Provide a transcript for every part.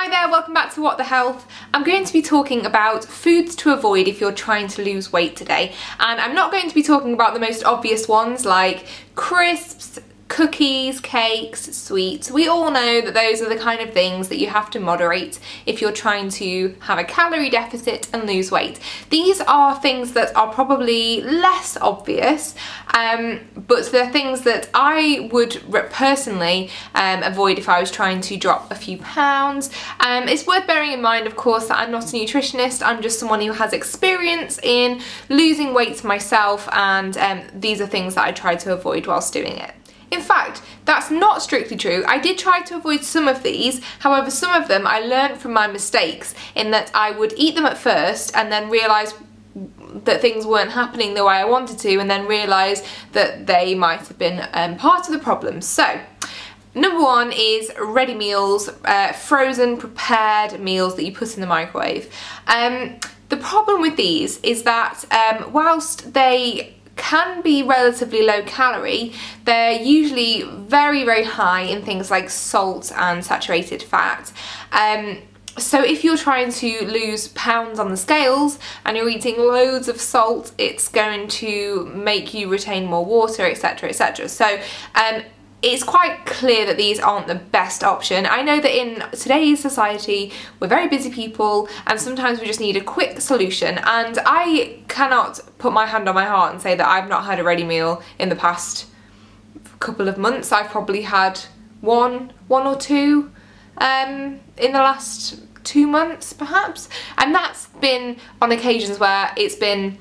Hi there, welcome back to What the Health. I'm going to be talking about foods to avoid if you're trying to lose weight today. And I'm not going to be talking about the most obvious ones like crisps, cookies, cakes, sweets. We all know that those are the kind of things that you have to moderate if you're trying to have a calorie deficit and lose weight. These are things that are probably less obvious, but they're things that I would personally avoid if I was trying to drop a few pounds. It's worth bearing in mind, of course, that I'm not a nutritionist. I'm just someone who has experience in losing weight myself, and these are things that I try to avoid whilst doing it. In fact, that's not strictly true. I did try to avoid some of these, however some of them I learned from my mistakes in that I would eat them at first and then realise that things weren't happening the way I wanted to, and then realise that they might have been part of the problem. So, number one is ready meals, frozen prepared meals that you put in the microwave. The problem with these is that whilst they can be relatively low calorie, they're usually very, very high in things like salt and saturated fat. So if you're trying to lose pounds on the scales and you're eating loads of salt, it's going to make you retain more water, etc, etc. So it's quite clear that these aren't the best option. I know that in today's society, we're very busy people and sometimes we just need a quick solution, and I cannot put my hand on my heart and say that I've not had a ready meal in the past couple of months. I've probably had one or two in the last 2 months perhaps, and that's been on occasions where it's been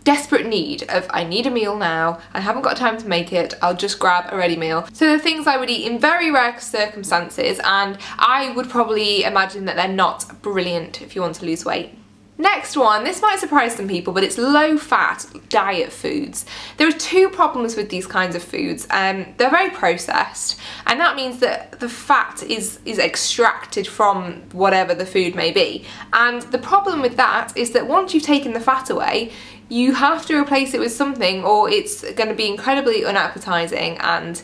desperate need of, I need a meal now, I haven't got time to make it, I'll just grab a ready meal. So the things I would eat in very rare circumstances, and I would probably imagine that they're not brilliant if you want to lose weight. Next one, this might surprise some people, but it's low-fat diet foods. There are two problems with these kinds of foods. They're very processed, and that means that the fat is extracted from whatever the food may be. And the problem with that is that once you've taken the fat away, you have to replace it with something, or it's going to be incredibly unappetizing and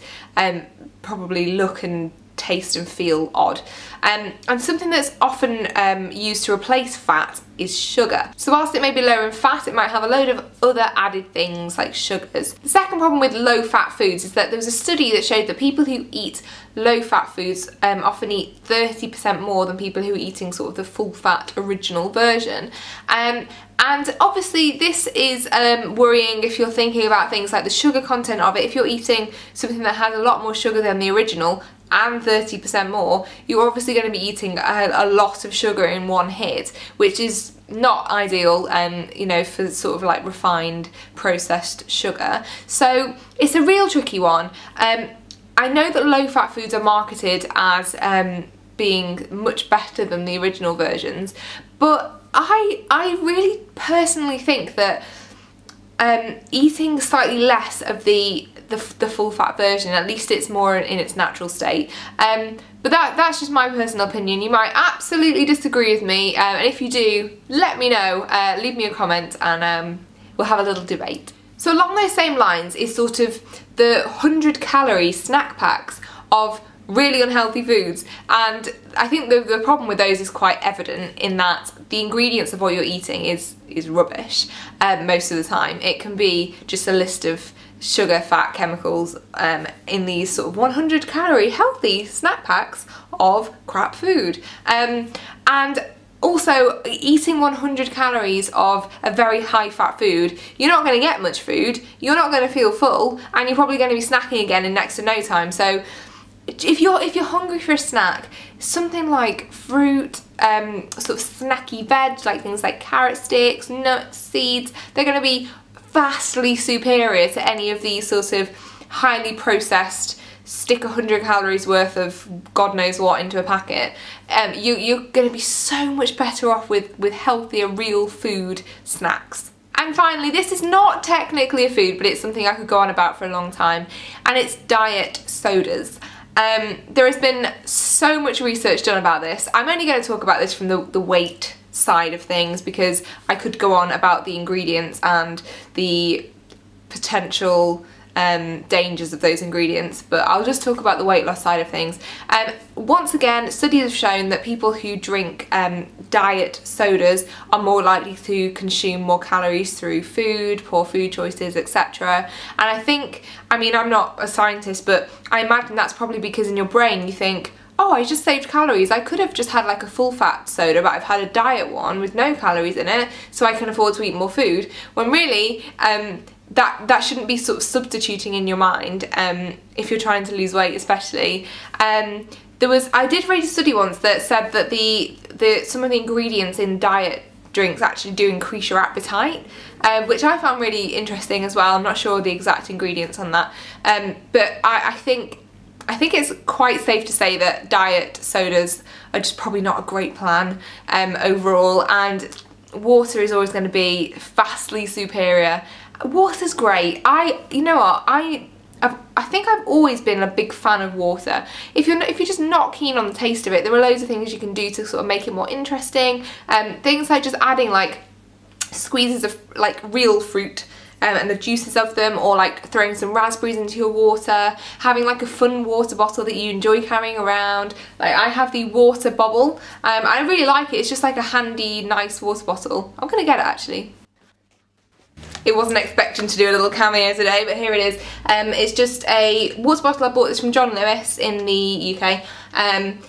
probably look and taste and feel odd. And something that's often used to replace fat is sugar. So whilst it may be lower in fat, it might have a load of other added things like sugars. The second problem with low-fat foods is that there was a study that showed that people who eat low-fat foods often eat 30% more than people who are eating sort of the full-fat original version. And obviously this is worrying if you're thinking about things like the sugar content of it. If you're eating something that has a lot more sugar than the original and 30% more, you're obviously going to be eating a lot of sugar in one hit, which is not ideal, you know, for sort of like refined processed sugar. So it's a real tricky one. I know that low-fat foods are marketed as being much better than the original versions, but I really personally think that eating slightly less of the full fat version, at least it's more in its natural state. But that's just my personal opinion. You might absolutely disagree with me, and if you do, let me know, leave me a comment, and we'll have a little debate. So along those same lines is sort of the 100-calorie snack packs of really unhealthy foods, and I think the problem with those is quite evident in that the ingredients of what you're eating is rubbish most of the time. It can be just a list of sugar, fat, chemicals in these sort of 100-calorie healthy snack packs of crap food. And also, eating 100 calories of a very high fat food, you're not going to get much food, you're not going to feel full, and you're probably going to be snacking again in next to no time. So if you're hungry for a snack, something like fruit, sort of snacky veg, like things like carrot sticks, nuts, seeds, they're going to be vastly superior to any of these sort of highly processed, stick 100 calories worth of God knows what into a packet. You're going to be so much better off with healthier, real food snacks. And finally, this is not technically a food, but it's something I could go on about for a long time, and it's diet sodas. There has been so much research done about this. I'm only going to talk about this from the weight side of things, because I could go on about the ingredients and the potential dangers of those ingredients, but I'll just talk about the weight loss side of things. Once again, studies have shown that people who drink diet sodas are more likely to consume more calories through food, poor food choices, etc. And I think, I mean, I'm not a scientist, but I imagine that's probably because in your brain you think, oh, I just saved calories. I could have just had like a full fat soda, but I've had a diet one with no calories in it, so I can afford to eat more food. When really, that shouldn't be sort of substituting in your mind if you're trying to lose weight, especially. I did read a study once that said that some of the ingredients in diet drinks actually do increase your appetite, which I found really interesting as well. I'm not sure the exact ingredients on that, but I think it's quite safe to say that diet sodas are just probably not a great plan overall, and water is always going to be vastly superior. Water's great. You know what, I think I've always been a big fan of water. If you're just not keen on the taste of it, there are loads of things you can do to sort of make it more interesting. Things like just adding like squeezes of like real fruit and the juices of them, or like throwing some raspberries into your water, having like a fun water bottle that you enjoy carrying around. Like I have the water bobble. I really like it. It's just like a handy, nice water bottle. I'm gonna get it actually. It wasn't expecting to do a little cameo today, but here it is. It's just a water bottle. I bought this from John Lewis in the UK.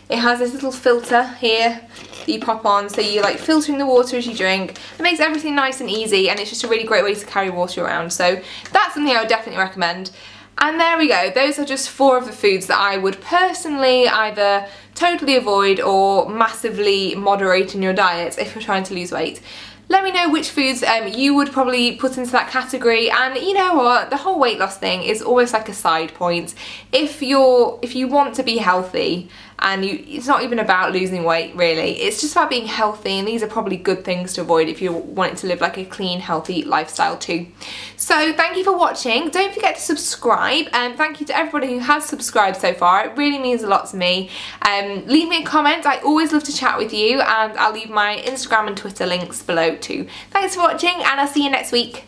It has this little filter here that you pop on, so you're like filtering the water as you drink. It makes everything nice and easy, and it's just a really great way to carry water around. So that's something I would definitely recommend. And there we go. Those are just 4 of the foods that I would personally either totally avoid or massively moderate in your diet if you're trying to lose weight. Let me know which foods you would probably put into that category, and you know what, the whole weight loss thing is always like a side point. If you want to be healthy, and it's not even about losing weight really, it's just about being healthy, and these are probably good things to avoid if you're wanting to live like a clean, healthy lifestyle too. So thank you for watching. Don't forget to subscribe, and thank you to everybody who has subscribed so far. It really means a lot to me. Leave me a comment. I always love to chat with you, and I'll leave my Instagram and Twitter links below too. Thanks for watching, and I'll see you next week.